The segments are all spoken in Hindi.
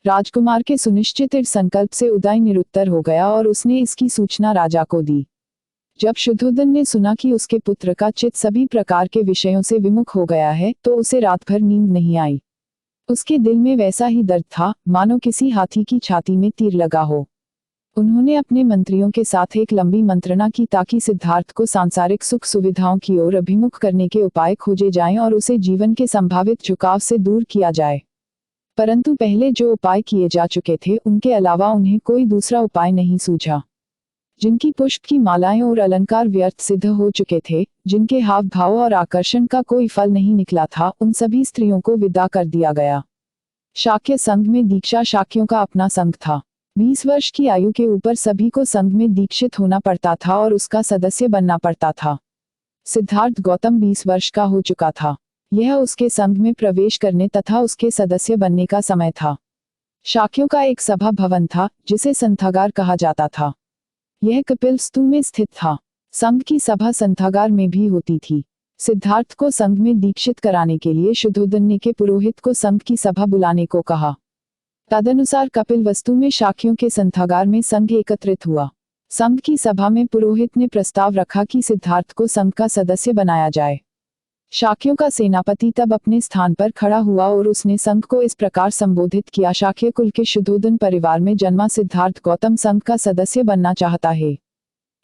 राजकुमार के सुनिश्चित इस संकल्प से उदय निरुत्तर हो गया और उसने इसकी सूचना राजा को दी। जब शुद्धोधन ने सुना कि उसके पुत्र का चित्त सभी प्रकार के विषयों से विमुख हो गया है तो उसे रात भर नींद नहीं आई। उसके दिल में वैसा ही दर्द था मानो किसी हाथी की छाती में तीर लगा हो। उन्होंने अपने मंत्रियों के साथ एक लंबी मंत्रणा की ताकि सिद्धार्थ को सांसारिक सुख सुविधाओं की ओर अभिमुख करने के उपाय खोजे जाएं और उसे जीवन के संभावित झुकाव से दूर किया जाए। परंतु पहले जो उपाय किए जा चुके थे उनके अलावा उन्हें कोई दूसरा उपाय नहीं सूझा। जिनकी पुष्प की मालाएं और अलंकार व्यर्थ सिद्ध हो चुके थे, जिनके हाव भाव और आकर्षण का कोई फल नहीं निकला था, उन सभी स्त्रियों को विदा कर दिया गया। शाक्य संघ में दीक्षा शाक्यों का अपना संघ था। 20 वर्ष की आयु के ऊपर सभी को संघ में दीक्षित होना पड़ता था और उसका सदस्य बनना पड़ता था। सिद्धार्थ गौतम 20 वर्ष का हो चुका था। यह उसके संघ में प्रवेश करने तथा उसके सदस्य बनने का समय था। शाक्यों का एक सभा भवन था जिसे संथागार कहा जाता था। यह कपिलवस्तु में स्थित था। संघ की सभा संथागार में भी होती थी। सिद्धार्थ को संघ में दीक्षित कराने के लिए शुद्धोधन ने के पुरोहित को संघ की सभा बुलाने को कहा। तदनुसार कपिलवस्तु में शाक्यों के संथागार में संघ एकत्रित हुआ। संघ की सभा में पुरोहित ने प्रस्ताव रखा कि सिद्धार्थ को संघ का सदस्य बनाया जाए। शाक्यों का सेनापति तब अपने स्थान पर खड़ा हुआ और उसने संघ को इस प्रकार संबोधित किया, शाक्य कुल के शुद्धोधन परिवार में जन्मा सिद्धार्थ गौतम संघ का सदस्य बनना चाहता है।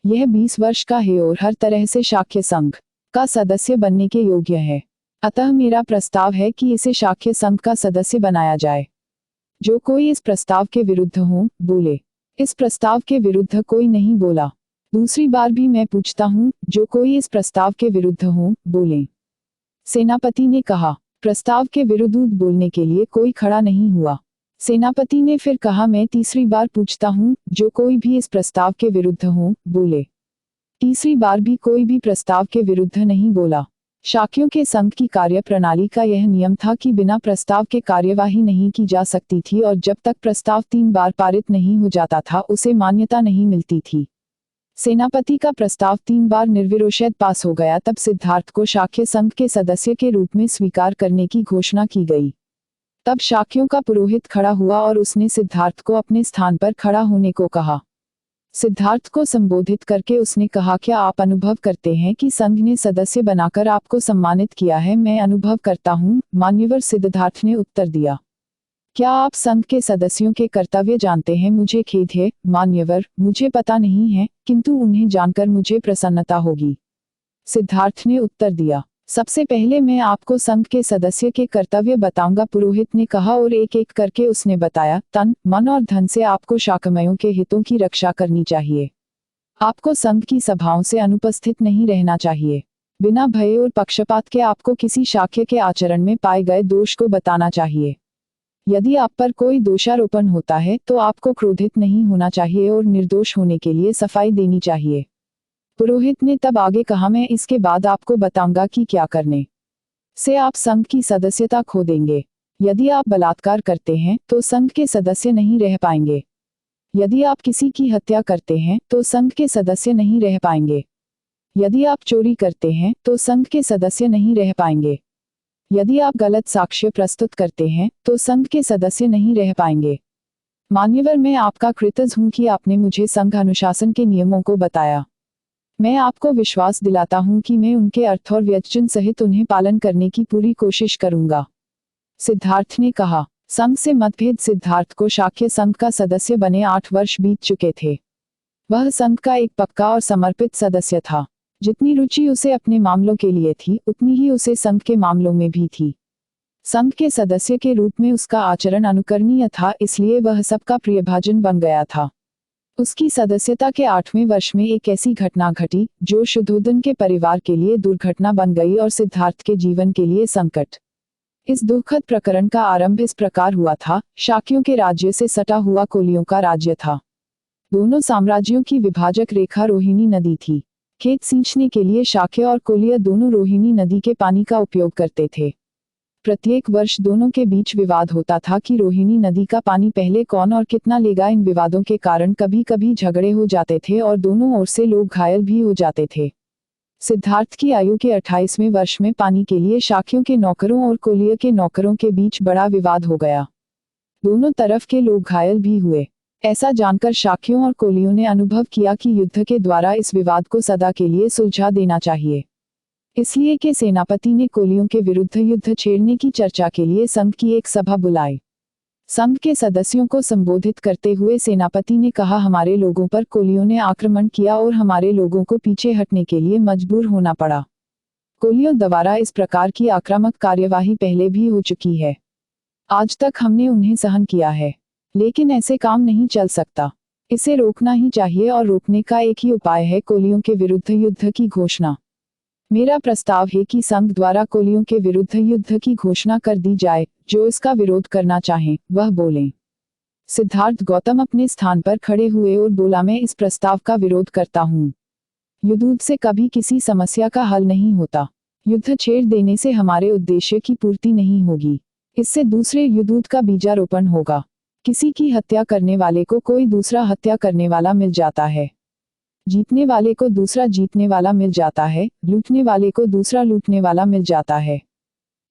यह 20 वर्ष का है और हर तरह से शाक्य संघ का सदस्य बनने के योग्य है। अतः मेरा प्रस्ताव है कि इसे शाक्य संघ का सदस्य बनाया जाए। जो कोई इस प्रस्ताव के विरुद्ध हो, बोले। इस प्रस्ताव के विरुद्ध कोई नहीं बोला। दूसरी बार भी मैं पूछता हूँ, जो कोई इस प्रस्ताव के विरुद्ध हो, बोले। सेनापति ने कहा। प्रस्ताव के विरुद्ध बोलने के लिए कोई खड़ा नहीं हुआ। सेनापति ने फिर कहा, मैं तीसरी बार पूछता हूँ, जो कोई भी इस प्रस्ताव के विरुद्ध हो, बोले। तीसरी बार भी कोई भी प्रस्ताव के विरुद्ध नहीं बोला। शाक्यों के संघ की कार्य प्रणाली का यह नियम था कि बिना प्रस्ताव के कार्यवाही नहीं की जा सकती थी और जब तक प्रस्ताव 3 बार पारित नहीं हो जाता था उसे मान्यता नहीं मिलती थी। सेनापति का प्रस्ताव 3 बार निर्विरोध पास हो गया तब सिद्धार्थ को शाक्य संघ के सदस्य के रूप में स्वीकार करने की घोषणा की गई। तब शाक्यों का पुरोहित खड़ा हुआ और उसने सिद्धार्थ को अपने स्थान पर खड़ा होने को कहा। सिद्धार्थ को संबोधित करके उसने कहा, क्या आप अनुभव करते हैं कि संघ ने सदस्य बनाकर आपको सम्मानित किया है? मैं अनुभव करता हूँ, मान्यवर सिद्धार्थ ने उत्तर दिया। क्या आप संघ के सदस्यों के कर्तव्य जानते हैं? मुझे खेद है, मान्यवर, मुझे पता नहीं है, किंतु उन्हें जानकर मुझे प्रसन्नता होगी। सिद्धार्थ ने उत्तर दिया। सबसे पहले मैं आपको संघ के सदस्य के कर्तव्य बताऊंगा, पुरोहित ने कहा और एक एक करके उसने बताया। तन, मन और धन से आपको शाकमयों के हितों की रक्षा करनी चाहिए। आपको संघ की सभाओं से अनुपस्थित नहीं रहना चाहिए। बिना भय और पक्षपात के आपको किसी शाक्य के आचरण में पाए गए दोष को बताना चाहिए। यदि आप पर कोई दोषारोपण होता है तो आपको क्रोधित नहीं होना चाहिए और निर्दोष होने के लिए सफाई देनी चाहिए। पुरोहित ने तब आगे कहा, मैं इसके बाद आपको बताऊंगा कि क्या करने से आप संघ की सदस्यता खो देंगे। यदि आप बलात्कार करते हैं तो संघ के सदस्य नहीं रह पाएंगे। यदि आप किसी की हत्या करते हैं तो संघ के सदस्य नहीं रह पाएंगे। यदि आप चोरी करते हैं तो संघ के सदस्य नहीं रह पाएंगे। यदि आप गलत साक्ष्य प्रस्तुत करते हैं तो संघ के सदस्य नहीं रह पाएंगे। मान्यवर, मैं आपका कृतज्ञ हूं कि आपने मुझे संघ अनुशासन के नियमों को बताया। मैं आपको विश्वास दिलाता हूं कि मैं उनके अर्थ और व्यंजन सहित उन्हें पालन करने की पूरी कोशिश करूंगा। सिद्धार्थ ने कहा। संघ से मतभेद। सिद्धार्थ को शाक्य संघ का सदस्य बने 8 वर्ष बीत चुके थे। वह संघ का एक पक्का और समर्पित सदस्य था। जितनी रुचि उसे अपने मामलों के लिए थी उतनी ही उसे संघ के मामलों में भी थी। संघ के सदस्य के रूप में उसका आचरण अनुकरणीय था, इसलिए वह सबका प्रियभाजन बन गया था। उसकी सदस्यता के 8वें वर्ष में एक ऐसी घटना घटी जो शुद्धोधन के परिवार के लिए दुर्घटना बन गई और सिद्धार्थ के जीवन के लिए संकट। इस दुखद प्रकरण का आरंभ इस प्रकार हुआ था। शाक्यों के राज्य से सटा हुआ कोलियों का राज्य था। दोनों साम्राज्यों की विभाजक रेखा रोहिणी नदी थी। खेत सींचने के लिए शाक्य और कोलिया दोनों रोहिणी नदी के पानी का उपयोग करते थे। प्रत्येक वर्ष दोनों के बीच विवाद होता था कि रोहिणी नदी का पानी पहले कौन और कितना लेगा। इन विवादों के कारण कभी कभी झगड़े हो जाते थे और दोनों ओर से लोग घायल भी हो जाते थे। सिद्धार्थ की आयु के 28वें वर्ष में पानी के लिए शाक्यों के नौकरों और कोलिया के नौकरों के बीच बड़ा विवाद हो गया। दोनों तरफ के लोग घायल भी हुए। ऐसा जानकर शाक्यों और कोलियों ने अनुभव किया कि युद्ध के द्वारा इस विवाद को सदा के लिए सुलझा देना चाहिए। इसलिए कि सेनापति ने कोलियों के विरुद्ध युद्ध छेड़ने की चर्चा के लिए संघ की एक सभा बुलाई। संघ के सदस्यों को संबोधित करते हुए सेनापति ने कहा, हमारे लोगों पर कोलियों ने आक्रमण किया और हमारे लोगों को पीछे हटने के लिए मजबूर होना पड़ा। कोलियों द्वारा इस प्रकार की आक्रामक कार्यवाही पहले भी हो चुकी है। आज तक हमने उन्हें सहन किया है, लेकिन ऐसे काम नहीं चल सकता। इसे रोकना ही चाहिए और रोकने का एक ही उपाय है कोलियों के विरुद्ध युद्ध की घोषणा। मेरा प्रस्ताव है कि संघ द्वारा कोलियों के विरुद्ध युद्ध की घोषणा कर दी जाए। जो इसका विरोध करना चाहें वह बोलें। सिद्धार्थ गौतम अपने स्थान पर खड़े हुए और बोला, मैं इस प्रस्ताव का विरोध करता हूँ। युद्ध से कभी किसी समस्या का हल नहीं होता। युद्ध छेड़ देने से हमारे उद्देश्य की पूर्ति नहीं होगी। इससे दूसरे युद्ध का बीजारोपण होगा। किसी की हत्या करने वाले को कोई दूसरा हत्या करने वाला मिल जाता है, जीतने वाले को दूसरा जीतने वाला मिल जाता है, लूटने वाले को दूसरा लूटने वाला मिल जाता है।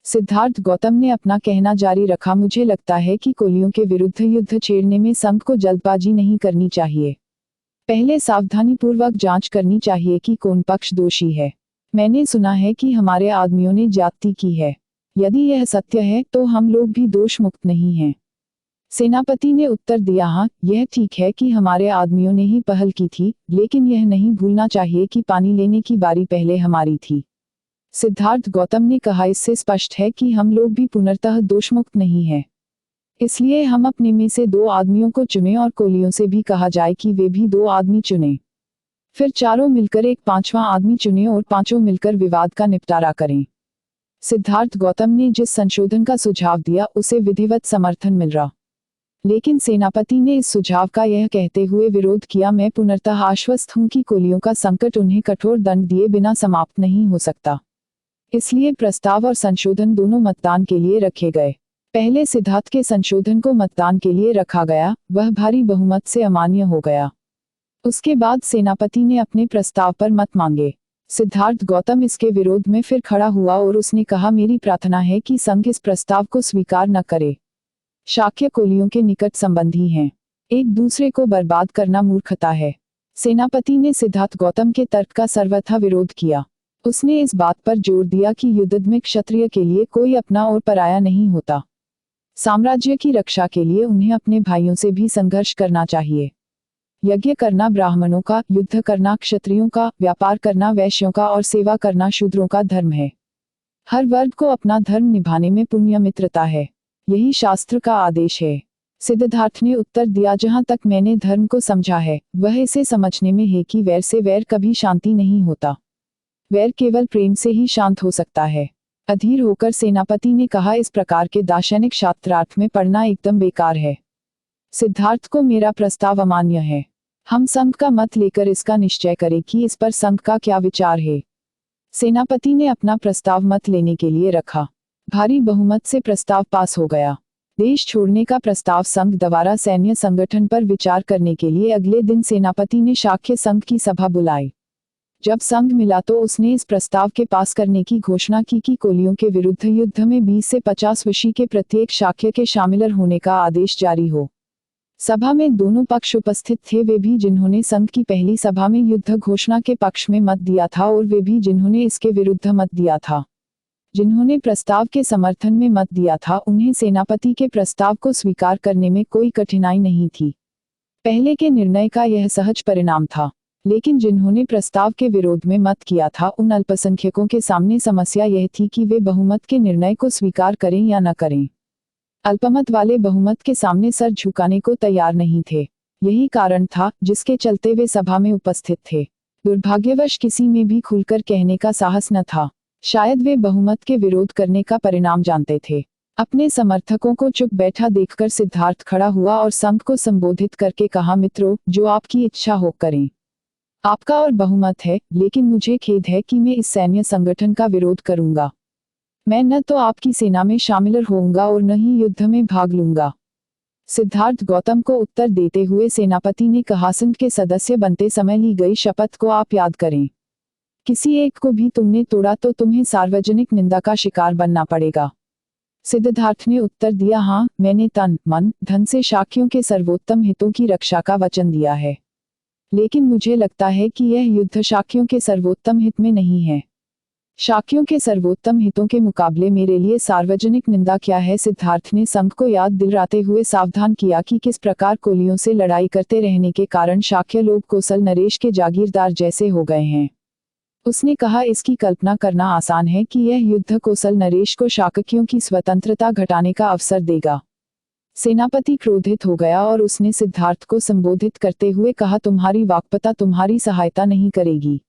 सिद्धार्थ गौतम ने अपना कहना जारी रखा, मुझे लगता है कि कोलियों के विरुद्ध युद्ध छेड़ने में संघ को जल्दबाजी नहीं करनी चाहिए। पहले सावधानीपूर्वक जांच करनी चाहिए कि कौन पक्ष दोषी है। मैंने सुना है कि हमारे आदमियों ने ज्यादती की है। यदि यह सत्य है तो हम लोग भी दोष मुक्त नहीं हैं। सेनापति ने उत्तर दिया, हाँ, यह ठीक है कि हमारे आदमियों ने ही पहल की थी, लेकिन यह नहीं भूलना चाहिए कि पानी लेने की बारी पहले हमारी थी। सिद्धार्थ गौतम ने कहा, इससे स्पष्ट है कि हम लोग भी पुनर्तः दोषमुक्त नहीं हैं। इसलिए हम अपने में से 2 आदमियों को चुनें और कोलियों से भी कहा जाए कि वे भी 2 आदमी चुनें। फिर चारों मिलकर एक 5वां आदमी चुनें और पांचों मिलकर विवाद का निपटारा करें। सिद्धार्थ गौतम ने जिस संशोधन का सुझाव दिया उसे विधिवत समर्थन मिल रहा, लेकिन सेनापति ने इस सुझाव का यह कहते हुए विरोध किया, मैं पुनर्तः आश्वस्त हूं कि कोलियों का संकट उन्हें कठोर दंड दिए बिना समाप्त नहीं हो सकता। इसलिए प्रस्ताव और संशोधन दोनों मतदान के लिए रखे गए। पहले सिद्धार्थ के संशोधन को मतदान के लिए रखा गया, वह भारी बहुमत से अमान्य हो गया। उसके बाद सेनापति ने अपने प्रस्ताव पर मत मांगे। सिद्धार्थ गौतम इसके विरोध में फिर खड़ा हुआ और उसने कहा, मेरी प्रार्थना है कि संघ इस प्रस्ताव को स्वीकार न करे। शाक्य कोलियों के निकट संबंधी हैं। एक दूसरे को बर्बाद करना मूर्खता है। सेनापति ने सिद्धार्थ गौतम के तर्क का सर्वथा विरोध किया। उसने इस बात पर जोर दिया कि युद्ध में क्षत्रिय के लिए कोई अपना और पराया नहीं होता। साम्राज्य की रक्षा के लिए उन्हें अपने भाइयों से भी संघर्ष करना चाहिए। यज्ञ करना ब्राह्मणों का, युद्ध करना क्षत्रियों का, व्यापार करना वैश्यों का और सेवा करना शूद्रों का धर्म है। हर वर्ग को अपना धर्म निभाने में पुण्य मित्रता है। यही शास्त्र का आदेश है। सिद्धार्थ ने उत्तर दिया, जहां तक मैंने धर्म को समझा है वह इसे समझने में है कि वैर से वैर कभी शांति नहीं होता। वैर केवल प्रेम से ही शांत हो सकता है। अधीर होकर सेनापति ने कहा, इस प्रकार के दार्शनिक शास्त्रार्थ में पढ़ना एकदम बेकार है। सिद्धार्थ को मेरा प्रस्ताव अमान्य है। हम संघ का मत लेकर इसका निश्चय करें कि इस पर संघ का क्या विचार है। सेनापति ने अपना प्रस्ताव मत लेने के लिए रखा। भारी बहुमत से प्रस्ताव पास हो गया। देश छोड़ने का प्रस्ताव संघ द्वारा सैन्य संगठन पर विचार करने के लिए अगले दिन सेनापति ने शाक्य संघ की सभा बुलाई। जब संघ मिला तो उसने इस प्रस्ताव के पास करने की घोषणा की कि कोलियों के विरुद्ध युद्ध में 20 से 50 वर्षीय के प्रत्येक शाक्य के शामिल होने का आदेश जारी हो। सभा में दोनों पक्ष उपस्थित थे, वे भी जिन्होंने संघ की पहली सभा में युद्ध घोषणा के पक्ष में मत दिया था और वे भी जिन्होंने इसके विरुद्ध मत दिया था। जिन्होंने प्रस्ताव के समर्थन में मत दिया था उन्हें सेनापति के प्रस्ताव को स्वीकार करने में कोई कठिनाई नहीं थी। पहले के निर्णय का यह सहज परिणाम था। लेकिन जिन्होंने प्रस्ताव के विरोध में मत किया था उन अल्पसंख्यकों के सामने समस्या यह थी कि वे बहुमत के निर्णय को स्वीकार करें या न करें। अल्पमत वाले बहुमत के सामने सर झुकाने को तैयार नहीं थे। यही कारण था जिसके चलते वे सभा में उपस्थित थे। दुर्भाग्यवश किसी में भी खुलकर कहने का साहस न था। शायद वे बहुमत के विरोध करने का परिणाम जानते थे। अपने समर्थकों को चुप बैठा देखकर सिद्धार्थ खड़ा हुआ और संघ को संबोधित करके कहा, मित्रों, जो आपकी इच्छा हो करें। आपका और बहुमत है, लेकिन मुझे खेद है कि मैं इस सैन्य संगठन का विरोध करूंगा। मैं न तो आपकी सेना में शामिल होऊंगा और न ही युद्ध में भाग लूंगा। सिद्धार्थ गौतम को उत्तर देते हुए सेनापति ने कहा, संघ के सदस्य बनते समय ली गई शपथ को आप याद करें। किसी एक को भी तुमने तोड़ा तो तुम्हें सार्वजनिक निंदा का शिकार बनना पड़ेगा। सिद्धार्थ ने उत्तर दिया, हाँ, मैंने तन, मन, धन से शाक्यों के सर्वोत्तम हितों की रक्षा का वचन दिया है। लेकिन मुझे लगता है कि यह युद्ध शाक्यों के सर्वोत्तम हित में नहीं है। शाक्यों के सर्वोत्तम हितों के मुकाबले मेरे लिए सार्वजनिक निंदा क्या है। सिद्धार्थ ने संघ को याद दिलाते हुए सावधान किया कि किस प्रकार कोलियों से लड़ाई करते रहने के कारण शाक्य लोग कोसल नरेश के जागीरदार जैसे हो गए हैं। उसने कहा, इसकी कल्पना करना आसान है कि यह युद्ध कोसल नरेश को शाक्यों की स्वतंत्रता घटाने का अवसर देगा। सेनापति क्रोधित हो गया और उसने सिद्धार्थ को संबोधित करते हुए कहा, तुम्हारी वाक्पटुता तुम्हारी सहायता नहीं करेगी।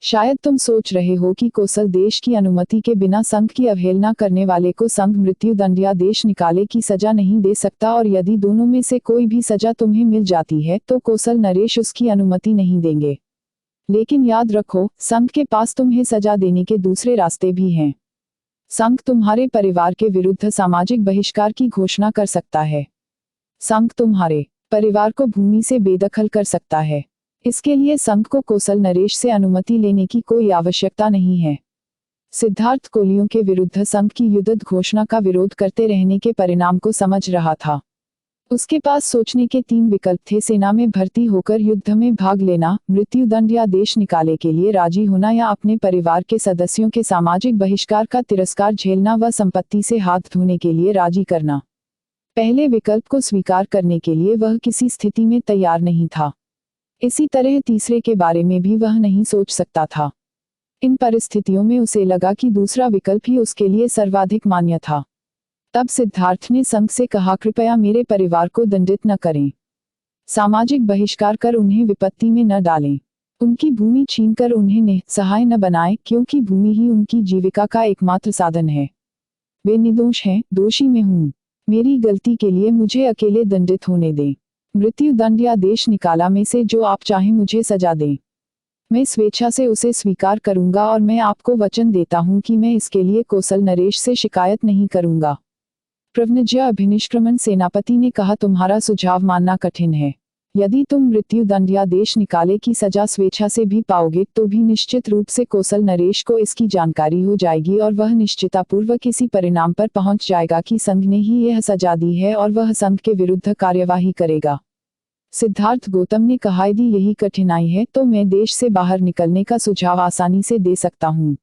शायद तुम सोच रहे हो कि कोसल देश की अनुमति के बिना संघ की अवहेलना करने वाले को संघ मृत्युदंड या देश निकाले की सजा नहीं दे सकता, और यदि दोनों में से कोई भी सजा तुम्हें मिल जाती है तो कोसल नरेश उसकी अनुमति नहीं देंगे। लेकिन याद रखो, संघ के पास तुम्हें सजा देने के दूसरे रास्ते भी हैं। संघ तुम्हारे परिवार के विरुद्ध सामाजिक बहिष्कार की घोषणा कर सकता है। संघ तुम्हारे परिवार को भूमि से बेदखल कर सकता है। इसके लिए संघ को कोसल नरेश से अनुमति लेने की कोई आवश्यकता नहीं है। सिद्धार्थ कोलियों के विरुद्ध संघ की युद्ध घोषणा का विरोध करते रहने के परिणाम को समझ रहा था। उसके पास सोचने के 3 विकल्प थे, सेना में भर्ती होकर युद्ध में भाग लेना, मृत्युदंड या देश निकाले के लिए राजी होना, या अपने परिवार के सदस्यों के सामाजिक बहिष्कार का तिरस्कार झेलना व संपत्ति से हाथ धोने के लिए राजी करना। पहले विकल्प को स्वीकार करने के लिए वह किसी स्थिति में तैयार नहीं था। इसी तरह तीसरे के बारे में भी वह नहीं सोच सकता था। इन परिस्थितियों में उसे लगा कि दूसरा विकल्प ही उसके लिए सर्वाधिक मान्य था। तब सिद्धार्थ ने संघ से कहा, कृपया मेरे परिवार को दंडित न करें। सामाजिक बहिष्कार कर उन्हें विपत्ति में न डालें। उनकी भूमि छीनकर उन्हें निसहाय न बनाएं, क्योंकि भूमि ही उनकी जीविका का एकमात्र साधन है। वे निर्दोष हैं, दोषी मैं हूँ। मेरी गलती के लिए मुझे अकेले दंडित होने दें। मृत्युदंड या देश निकाला में से जो आप चाहें मुझे सजा दें। मैं स्वेच्छा से उसे स्वीकार करूंगा, और मैं आपको वचन देता हूं कि मैं इसके लिए कोसल नरेश से शिकायत नहीं करूंगा। प्रव्रजय अभिनिष्क्रमण सेनापति ने कहा, तुम्हारा सुझाव मानना कठिन है। यदि तुम मृत्युदंड या देश निकाले की सजा स्वेच्छा से भी पाओगे तो भी निश्चित रूप से कोसल नरेश को इसकी जानकारी हो जाएगी, और वह निश्चितापूर्वक इसी परिणाम पर पहुंच जाएगा कि संघ ने ही यह सजा दी है, और वह संघ के विरुद्ध कार्यवाही करेगा। सिद्धार्थ गौतम ने कहा, यदि यही कठिनाई है तो मैं देश से बाहर निकलने का सुझाव आसानी से दे सकता हूँ।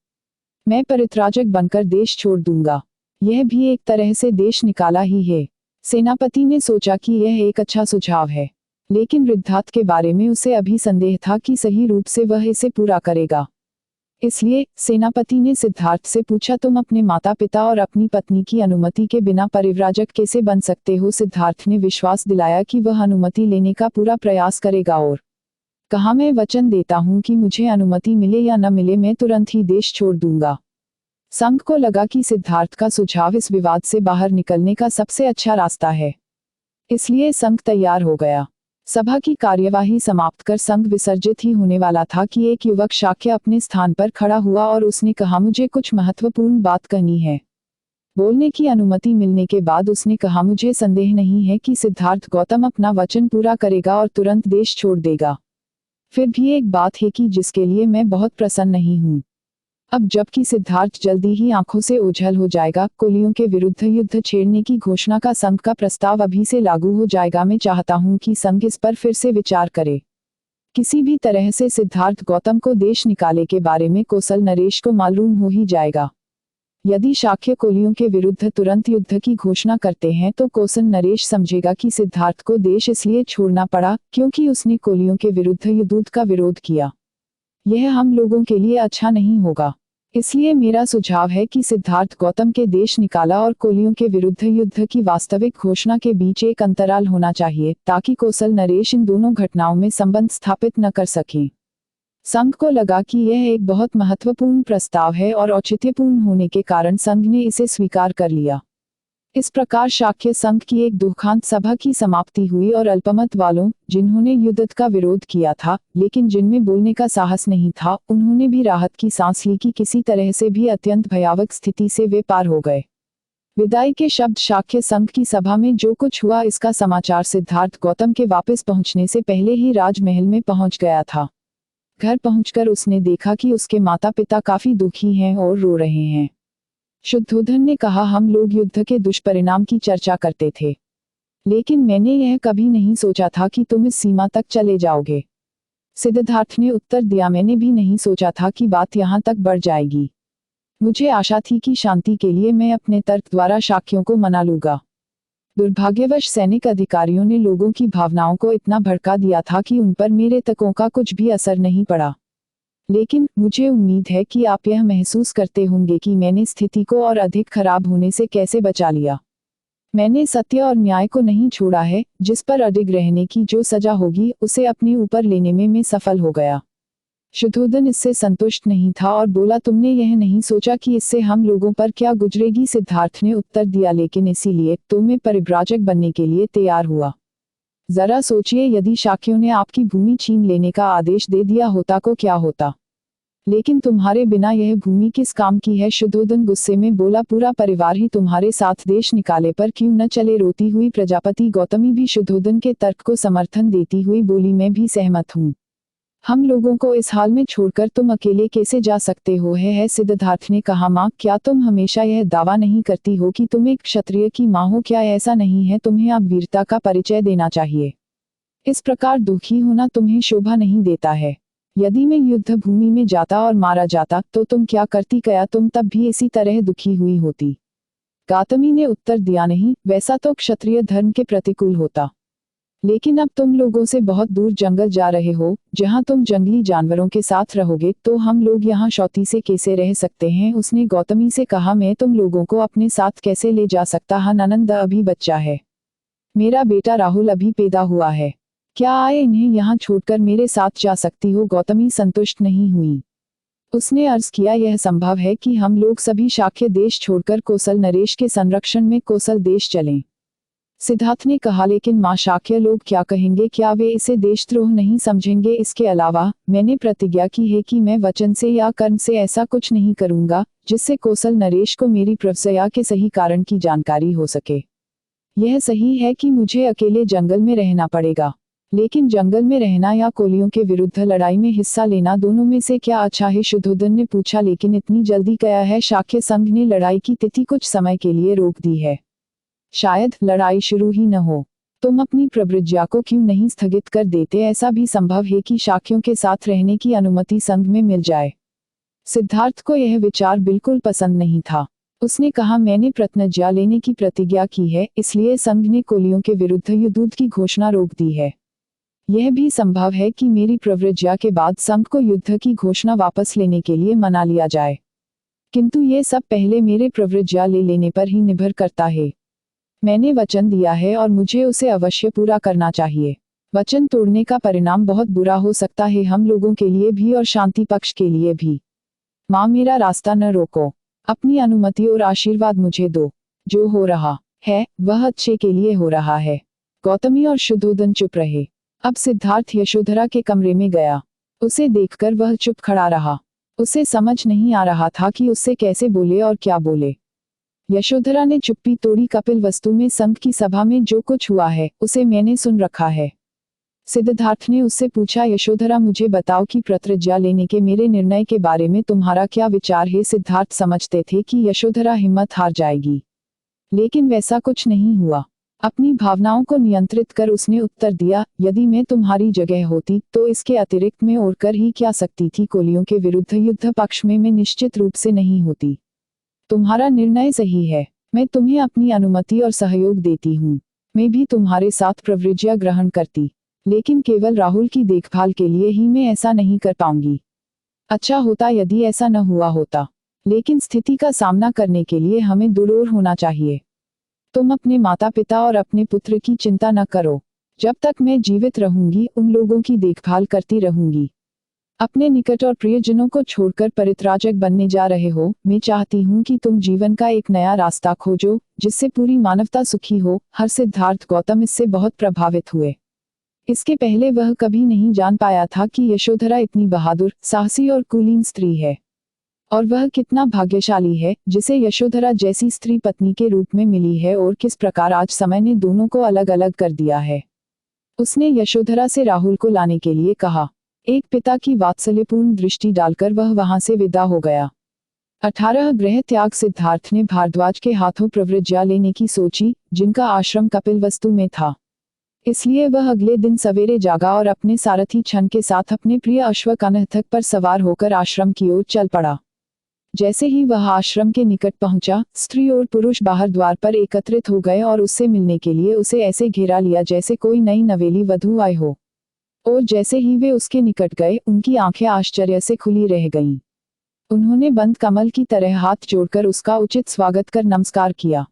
मैं परित्राजक बनकर देश छोड़ दूंगा। यह भी एक तरह से देश निकाला ही है। सेनापति ने सोचा कि यह एक अच्छा सुझाव है, लेकिन वृद्धात के बारे में उसे अभी संदेह था कि सही रूप से वह इसे पूरा करेगा। इसलिए सेनापति ने सिद्धार्थ से पूछा, तुम अपने माता पिता और अपनी पत्नी की अनुमति के बिना परिव्राजक कैसे बन सकते हो? सिद्धार्थ ने विश्वास दिलाया कि वह अनुमति लेने का पूरा प्रयास करेगा और कहा, मैं वचन देता हूं कि मुझे अनुमति मिले या न मिले मैं तुरंत ही देश छोड़ दूंगा। संघ को लगा कि सिद्धार्थ का सुझाव इस विवाद से बाहर निकलने का सबसे अच्छा रास्ता है। इसलिए संघ तैयार हो गया। सभा की कार्यवाही समाप्त कर संघ विसर्जित ही होने वाला था कि एक युवक शाक्य अपने स्थान पर खड़ा हुआ और उसने कहा, मुझे कुछ महत्वपूर्ण बात कहनी है। बोलने की अनुमति मिलने के बाद उसने कहा, मुझे संदेह नहीं है कि सिद्धार्थ गौतम अपना वचन पूरा करेगा और तुरंत देश छोड़ देगा। फिर भी एक बात है कि जिसके लिए मैं बहुत प्रसन्न नहीं हूँ। अब जबकि सिद्धार्थ जल्दी ही आंखों से ओझल हो जाएगा, कोलियों के विरुद्ध युद्ध छेड़ने की घोषणा का संघ का प्रस्ताव अभी से लागू हो जाएगा। मैं चाहता हूं कि संघ इस पर फिर से विचार करे। किसी भी तरह से सिद्धार्थ गौतम को देश निकाले के बारे में कोसल नरेश को मालूम हो ही जाएगा। यदि शाक्य कोलियों के विरुद्ध तुरंत युद्ध की घोषणा करते हैं तो कोसल नरेश समझेगा कि सिद्धार्थ को देश इसलिए छोड़ना पड़ा क्योंकि उसने कोलियों के विरुद्ध युद्ध का विरोध किया। यह हम लोगों के लिए अच्छा नहीं होगा। इसलिए मेरा सुझाव है कि सिद्धार्थ गौतम के देश निकाला और कोलियों के विरुद्ध युद्ध की वास्तविक घोषणा के बीच एक अंतराल होना चाहिए, ताकि कोसल नरेश इन दोनों घटनाओं में संबंध स्थापित न कर सकें। संघ को लगा कि यह एक बहुत महत्वपूर्ण प्रस्ताव है और औचित्यपूर्ण होने के कारण संघ ने इसे स्वीकार कर लिया। इस प्रकार शाक्य संघ की एक दुखांत सभा की समाप्ति हुई और अल्पमत वालों, जिन्होंने युद्ध का विरोध किया था लेकिन जिनमें बोलने का साहस नहीं था, उन्होंने भी राहत की सांस ली कि किसी तरह से भी अत्यंत भयावह स्थिति से वे पार हो गए। विदाई के शब्द शाक्य संघ की सभा में जो कुछ हुआ इसका समाचार सिद्धार्थ गौतम के वापस पहुंचने से पहले ही राजमहल में पहुंच गया था। घर पहुंचकर उसने देखा कि उसके माता पिता काफी दुखी हैं और रो रहे हैं। शुद्धोधन ने कहा, हम लोग युद्ध के दुष्परिणाम की चर्चा करते थे, लेकिन मैंने यह कभी नहीं सोचा था कि तुम इस सीमा तक चले जाओगे। सिद्धार्थ ने उत्तर दिया, मैंने भी नहीं सोचा था कि बात यहाँ तक बढ़ जाएगी। मुझे आशा थी कि शांति के लिए मैं अपने तर्क द्वारा शाक्यों को मना लूंगा। दुर्भाग्यवश सैनिक अधिकारियों ने लोगों की भावनाओं को इतना भड़का दिया था कि उन पर मेरे तर्कों का कुछ भी असर नहीं पड़ा। लेकिन मुझे उम्मीद है कि आप यह महसूस करते होंगे कि मैंने स्थिति को और अधिक खराब होने से कैसे बचा लिया। मैंने सत्य और न्याय को नहीं छोड़ा है, जिस पर अडिग रहने की जो सजा होगी उसे अपने ऊपर लेने में मैं सफल हो गया। शुद्धोधन इससे संतुष्ट नहीं था और बोला, तुमने यह नहीं सोचा कि इससे हम लोगों पर क्या गुजरेगी? सिद्धार्थ ने उत्तर दिया, लेकिन इसीलिए तो मैं परिव्राजक बनने के लिए तैयार हुआ। जरा सोचिए, यदि शाक्यों ने आपकी भूमि छीन लेने का आदेश दे दिया होता तो क्या होता? लेकिन तुम्हारे बिना यह भूमि किस काम की है? शुद्धोधन गुस्से में बोला, पूरा परिवार ही तुम्हारे साथ देश निकाले पर क्यों न चले? रोती हुई प्रजापति गौतमी भी शुद्धोधन के तर्क को समर्थन देती हुई बोली, मैं भी सहमत हूँ। हम लोगों को इस हाल में छोड़कर तुम अकेले कैसे जा सकते हो? है सिद्धार्थ ने कहा, माँ, क्या तुम हमेशा यह दावा नहीं करती हो कि तुम एक क्षत्रिय की माँ हो? क्या ऐसा नहीं है? तुम्हें अब वीरता का परिचय देना चाहिए। इस प्रकार दुखी होना तुम्हें शोभा नहीं देता है। यदि मैं युद्ध भूमि में जाता और मारा जाता तो तुम क्या करती? क्या तुम तब भी इसी तरह दुखी हुई होती? गौतमी ने उत्तर दिया, नहीं, वैसा तो क्षत्रिय धर्म के प्रतिकूल होता। लेकिन अब तुम लोगों से बहुत दूर जंगल जा रहे हो, जहां तुम जंगली जानवरों के साथ रहोगे, तो हम लोग यहाँ शौती से कैसे रह सकते हैं? उसने गौतमी से कहा, मैं तुम लोगों को अपने साथ कैसे ले जा सकता? हाँ, ननंद अभी बच्चा है, मेरा बेटा राहुल अभी पैदा हुआ है, क्या आए इन्हें यहाँ छोड़कर मेरे साथ जा सकती हो? गौतमी संतुष्ट नहीं हुई। उसने अर्ज किया, यह संभव है कि हम लोग सभी शाक्य देश छोड़कर कौशल नरेश के संरक्षण में कौशल देश चलें। सिद्धार्थ ने कहा, लेकिन मां, शाक्य लोग क्या कहेंगे? क्या वे इसे देशद्रोह नहीं समझेंगे? इसके अलावा मैंने प्रतिज्ञा की है कि मैं वचन से या कर्म से ऐसा कुछ नहीं करूंगा जिससे कौशल नरेश को मेरी प्रवसया के सही कारण की जानकारी हो सके। यह सही है कि मुझे अकेले जंगल में रहना पड़ेगा, लेकिन जंगल में रहना या कोलियों के विरुद्ध लड़ाई में हिस्सा लेना, दोनों में से क्या अच्छा है? शुद्धोधन ने पूछा, लेकिन इतनी जल्दी क्या है? शाक्य संघ ने लड़ाई की तिथि कुछ समय के लिए रोक दी है, शायद लड़ाई शुरू ही न हो। तुम अपनी प्रवृत्तियों को क्यों नहीं स्थगित कर देते? ऐसा भी संभव है कि शाक्यों के साथ रहने की अनुमति संघ में मिल जाए। सिद्धार्थ को यह विचार बिल्कुल पसंद नहीं था। उसने कहा, मैंने प्रतिज्ञा लेने की प्रतिज्ञा की है, इसलिए संघ ने कोलियों के विरुद्ध युद्ध की घोषणा रोक दी है। यह भी संभव है कि मेरी प्रवृत्तियों के बाद संघ को युद्ध की घोषणा वापस लेने के लिए मना लिया जाए, किंतु ये सब पहले मेरे प्रवृत्तियां ले लेने पर ही निर्भर करता है। मैंने वचन दिया है और मुझे उसे अवश्य पूरा करना चाहिए। वचन तोड़ने का परिणाम बहुत बुरा हो सकता है, हम लोगों के लिए भी और शांति पक्ष के लिए भी। माँ, मेरा रास्ता न रोको, अपनी अनुमति और आशीर्वाद मुझे दो। जो हो रहा है वह अच्छे के लिए हो रहा है। गौतमी और शुद्धोधन चुप रहे। अब सिद्धार्थ यशोधरा के कमरे में गया। उसे देखकर वह चुप खड़ा रहा। उसे समझ नहीं आ रहा था कि उससे कैसे बोले और क्या बोले। यशोधरा ने चुप्पी तोड़ी, कपिल वस्तु में संघ की सभा में जो कुछ हुआ है उसे मैंने सुन रखा है। सिद्धार्थ ने उससे पूछा, यशोधरा, मुझे बताओ कि प्रतिज्ञा लेने के मेरे निर्णय के बारे में तुम्हारा क्या विचार है? सिद्धार्थ समझते थे कि यशोधरा हिम्मत हार जाएगी, लेकिन वैसा कुछ नहीं हुआ। अपनी भावनाओं को नियंत्रित कर उसने उत्तर दिया, यदि मैं तुम्हारी जगह होती तो इसके अतिरिक्त मैं और कर ही क्या सकती थी? कोलियों के विरुद्ध युद्ध पक्ष में मैं निश्चित रूप से नहीं होती। तुम्हारा निर्णय सही है, मैं तुम्हें अपनी अनुमति और सहयोग देती हूँ। मैं भी तुम्हारे साथ प्रवृत्तियां ग्रहण करती, लेकिन केवल राहुल की देखभाल के लिए ही मैं ऐसा नहीं कर पाऊंगी। अच्छा होता यदि ऐसा न हुआ होता, लेकिन स्थिति का सामना करने के लिए हमें दुर्योर होना चाहिए। तुम अपने माता पिता और अपने पुत्र की चिंता न करो। जब तक मैं जीवित रहूंगी उन लोगों की देखभाल करती रहूंगी। अपने निकट और प्रियजनों को छोड़कर परित्राजक बनने जा रहे हो। मैं चाहती हूँ कि तुम जीवन का एक नया रास्ता खोजो जिससे पूरी मानवता सुखी हो। हर सिद्धार्थ गौतम इससे बहुत प्रभावित हुए। इसके पहले वह कभी नहीं जान पाया था कि यशोधरा इतनी बहादुर, साहसी और कुलीन स्त्री है, और वह कितना भाग्यशाली है जिसे यशोधरा जैसी स्त्री पत्नी के रूप में मिली है, और किस प्रकार आज समय ने दोनों को अलग अलग कर दिया है। उसने यशोधरा से राहुल को लाने के लिए कहा। एक पिता की वात्सल्यपूर्ण दृष्टि डालकर वह वहां से विदा हो गया। 18 ग्रह त्याग सिद्धार्थ ने भारद्वाज के हाथों प्रव्रज्या लेने की सोची, जिनका आश्रम कपिलवस्तु में था। इसलिए वह अगले दिन सवेरे जागा और अपने सारथी छन के साथ अपने प्रिय अश्व कनहथक पर सवार होकर आश्रम की ओर चल पड़ा। जैसे ही वह आश्रम के निकट पहुंचा, स्त्री और पुरुष बाहर द्वार पर एकत्रित हो गए और उससे मिलने के लिए उसे ऐसे घेरा लिया जैसे कोई नई नवेली वधू आई हो। और जैसे ही वे उसके निकट गए, उनकी आंखें आश्चर्य से खुली रह गईं। उन्होंने बंद कमल की तरह हाथ जोड़कर उसका उचित स्वागत कर नमस्कार किया।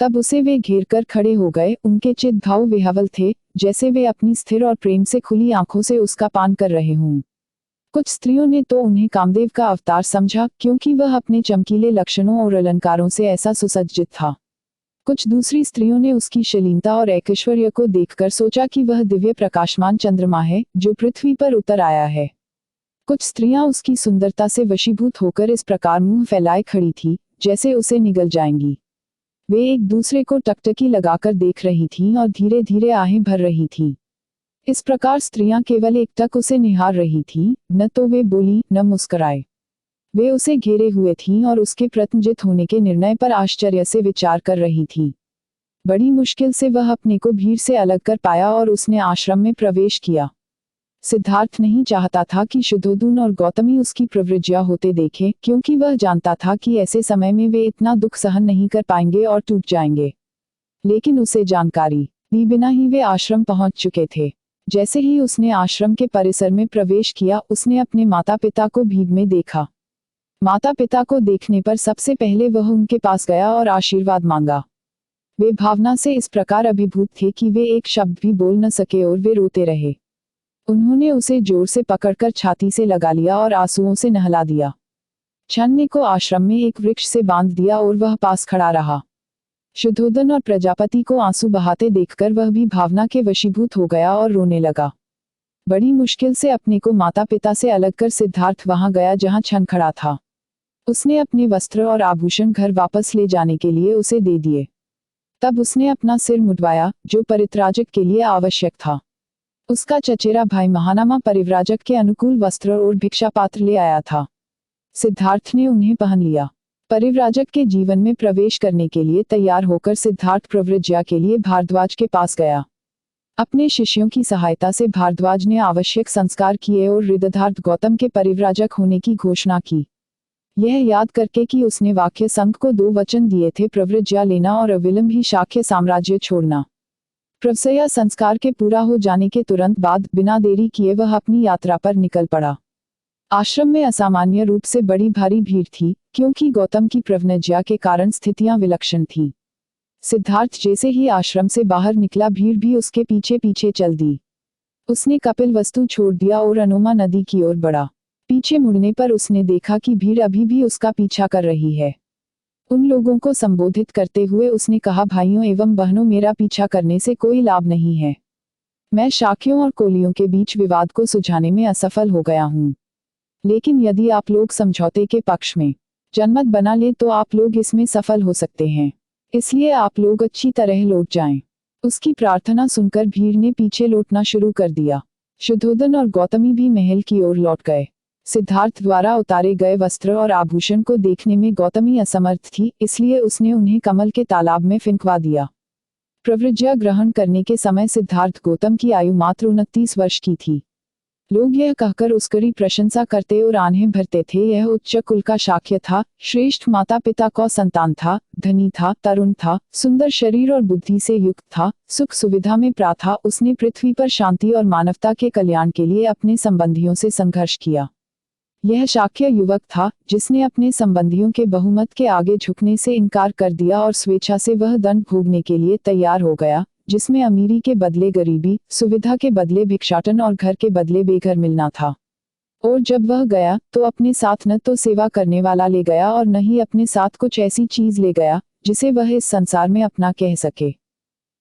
तब उसे वे घेर कर खड़े हो गए। उनके चित भाव विह्वल थे, जैसे वे अपनी स्थिर और प्रेम से खुली आंखों से उसका पान कर रहे हों। कुछ स्त्रियों ने तो उन्हें कामदेव का अवतार समझा, क्योंकि वह अपने चमकीले लक्षणों और अलंकारों से ऐसा सुसज्जित था। कुछ दूसरी स्त्रियों ने उसकी शालीनता और ऐश्वर्य को देखकर सोचा कि वह दिव्य प्रकाशमान चंद्रमा है, जो पृथ्वी पर उतर आया है। कुछ स्त्रियां उसकी सुंदरता से वशीभूत होकर इस प्रकार मुंह फैलाए खड़ी थी, जैसे उसे निगल जाएंगी। वे एक दूसरे को टकटकी लगाकर देख रही थीं और धीरे धीरे आहें भर रही थीं। इस प्रकार स्त्रियां केवल एकटक उसे निहार रही थीं, न तो वे बोली न मुस्कुराए। वे उसे घेरे हुए थीं और उसके प्रत्नजित होने के निर्णय पर आश्चर्य से विचार कर रही थीं। बड़ी मुश्किल से वह अपने को भीड़ से अलग कर पाया और उसने आश्रम में प्रवेश किया। सिद्धार्थ नहीं चाहता था कि शुद्धोदन और गौतमी उसकी प्रव्रज्या होते देखें, क्योंकि वह जानता था कि ऐसे समय में वे इतना दुख सहन नहीं कर पाएंगे और टूट जाएंगे। लेकिन उसे जानकारी दी बिना ही वे आश्रम पहुंच चुके थे। जैसे ही उसने आश्रम के परिसर में प्रवेश किया, उसने अपने माता पिता को भीड़ में देखा। माता पिता को देखने पर सबसे पहले वह उनके पास गया और आशीर्वाद मांगा। वे भावना से इस प्रकार अभिभूत थे कि वे एक शब्द भी बोल न सके और वे रोते रहे। उन्होंने उसे जोर से पकड़कर छाती से लगा लिया और आंसुओं से नहला दिया। छन्ने को आश्रम में एक वृक्ष से बांध दिया और वह पास खड़ा रहा। शुद्धोदन और प्रजापति को आंसू बहाते देखकर वह भी भावना के वशीभूत हो गया और रोने लगा। बड़ी मुश्किल से अपने को माता पिता से अलग कर सिद्धार्थ वहां गया जहां छन खड़ा था। उसने अपने वस्त्र और आभूषण घर वापस ले जाने के लिए उसे दे दिए। तब उसने अपना सिर मुंडवाया, जो परिव्राजक के लिए आवश्यक था। उसका चचेरा भाई महानामा परिव्राजक के अनुकूल वस्त्र और भिक्षा पात्र ले आया था। सिद्धार्थ ने उन्हें पहन लिया। परिव्राजक के जीवन में प्रवेश करने के लिए तैयार होकर सिद्धार्थ प्रव्रज्या के लिए भारद्वाज के पास गया। अपने शिष्यों की सहायता से भारद्वाज ने आवश्यक संस्कार किए और हृदयधार्थ गौतम के परिव्राजक होने की घोषणा की। यह याद करके कि उसने वाक्य संघ को 2 वचन दिए थे, प्रव्रज्या लेना और अविलंब ही शाक्य साम्राज्य छोड़ना। प्रवसया संस्कार के पूरा हो जाने के तुरंत बाद बिना देरी किए वह अपनी यात्रा पर निकल पड़ा। आश्रम में असामान्य रूप से बड़ी भारी भीड़ थी, क्योंकि गौतम की प्रव्रज्या के कारण स्थितियां विलक्षण थीं। सिद्धार्थ जैसे ही आश्रम से बाहर निकला, भीड़ भी उसके पीछे पीछे चल दी। उसने कपिलवस्तु छोड़ दिया और अनोमा नदी की ओर बढ़ा। पीछे मुड़ने पर उसने देखा कि भीड़ अभी भी उसका पीछा कर रही है। उन लोगों को संबोधित करते हुए उसने कहा, भाइयों एवं बहनों, मेरा पीछा करने से कोई लाभ नहीं है। मैं शाक्यों और कोलियों के बीच विवाद को सुलझाने में असफल हो गया हूँ। लेकिन यदि आप लोग समझौते के पक्ष में जनमत बना ले तो आप लोग इसमें सफल हो सकते हैं। इसलिए आप लोग अच्छी तरह लौट जाएं। उसकी प्रार्थना सुनकर भीड़ ने पीछे लौटना शुरू कर दिया। शुद्धोदन और गौतमी भी महल की ओर लौट गए। सिद्धार्थ द्वारा उतारे गए वस्त्र और आभूषण को देखने में गौतमी असमर्थ थी, इसलिए उसने उन्हें कमल के तालाब में फेंकवा दिया। प्रव्रज्या ग्रहण करने के समय सिद्धार्थ गौतम की आयु मात्र 29 वर्ष की थी। लोग यह कहकर उसकी प्रशंसा करते और आंखें भरते थे, यह उच्च कुल का शाक्य था, श्रेष्ठ माता पिता का संतान था, धनी था, तरुण था, सुंदर शरीर और बुद्धि से युक्त था, सुख सुविधा में प्रा था। उसने पृथ्वी पर शांति और मानवता के कल्याण के लिए अपने संबंधियों से संघर्ष किया। यह शाक्य युवक था, जिसने अपने संबंधियों के बहुमत के आगे झुकने से इनकार कर दिया और स्वेच्छा से वह दंड भोगने के लिए तैयार हो गया, जिसमें अमीरी के बदले गरीबी, सुविधा के बदले भिक्षाटन और घर के बदले बेघर मिलना था। और जब वह गया तो अपने साथ न तो सेवा करने वाला ले गया और न ही अपने साथ कुछ ऐसी चीज ले गया जिसे वह इस संसार में अपना कह सके।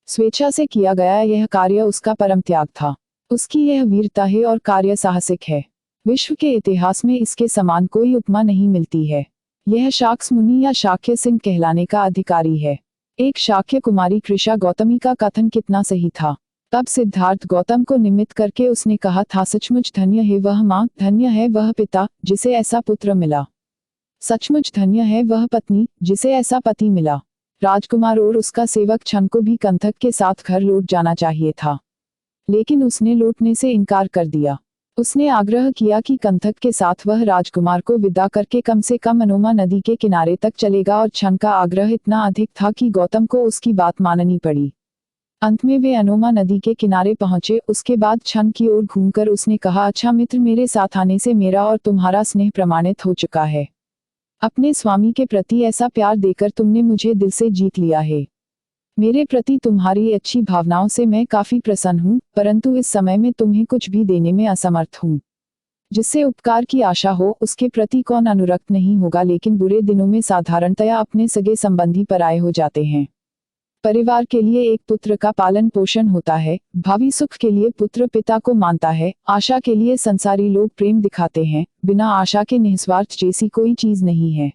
स्वेच्छा से किया गया यह कार्य उसका परम त्याग था। उसकी यह वीरता है और कार्य साहसिक है। विश्व के इतिहास में इसके समान कोई उपमा नहीं मिलती है। यह शाक्य मुनि या शाक्य सिंह कहलाने का अधिकारी है। एक शाक्य कुमारी कृषा गौतमी का कथन कितना सही था। तब सिद्धार्थ गौतम को निमित्त करके उसने कहा था, सचमुच धन्य है वह माँ, धन्य है वह पिता, जिसे ऐसा पुत्र मिला। सचमुच धन्य है वह पत्नी जिसे ऐसा पति मिला। राजकुमार और उसका सेवक छन को भी कंथक के साथ घर लौट जाना चाहिए था, लेकिन उसने लौटने से इनकार कर दिया। उसने आग्रह किया कि कंथक के साथ वह राजकुमार को विदा करके कम से कम अनोमा नदी के किनारे तक चलेगा, और छन का आग्रह इतना अधिक था कि गौतम को उसकी बात माननी पड़ी। अंत में वे अनोमा नदी के किनारे पहुंचे। उसके बाद छन की ओर घूमकर उसने कहा, अच्छा मित्र, मेरे साथ आने से मेरा और तुम्हारा स्नेह प्रमाणित हो चुका है। अपने स्वामी के प्रति ऐसा प्यार देकर तुमने मुझे दिल से जीत लिया है। मेरे प्रति तुम्हारी अच्छी भावनाओं से मैं काफी प्रसन्न हूँ, परंतु इस समय में तुम्हें कुछ भी देने में असमर्थ हूँ। जिससे उपकार की आशा हो उसके प्रति कौन अनुरक्त नहीं होगा, लेकिन बुरे दिनों में साधारणतया अपने सगे संबंधी पराये हो जाते हैं। परिवार के लिए एक पुत्र का पालन पोषण होता है, भावी सुख के लिए पुत्र पिता को मानता है, आशा के लिए संसारी लोग प्रेम दिखाते हैं, बिना आशा के निस्वार्थ जैसी कोई चीज नहीं है।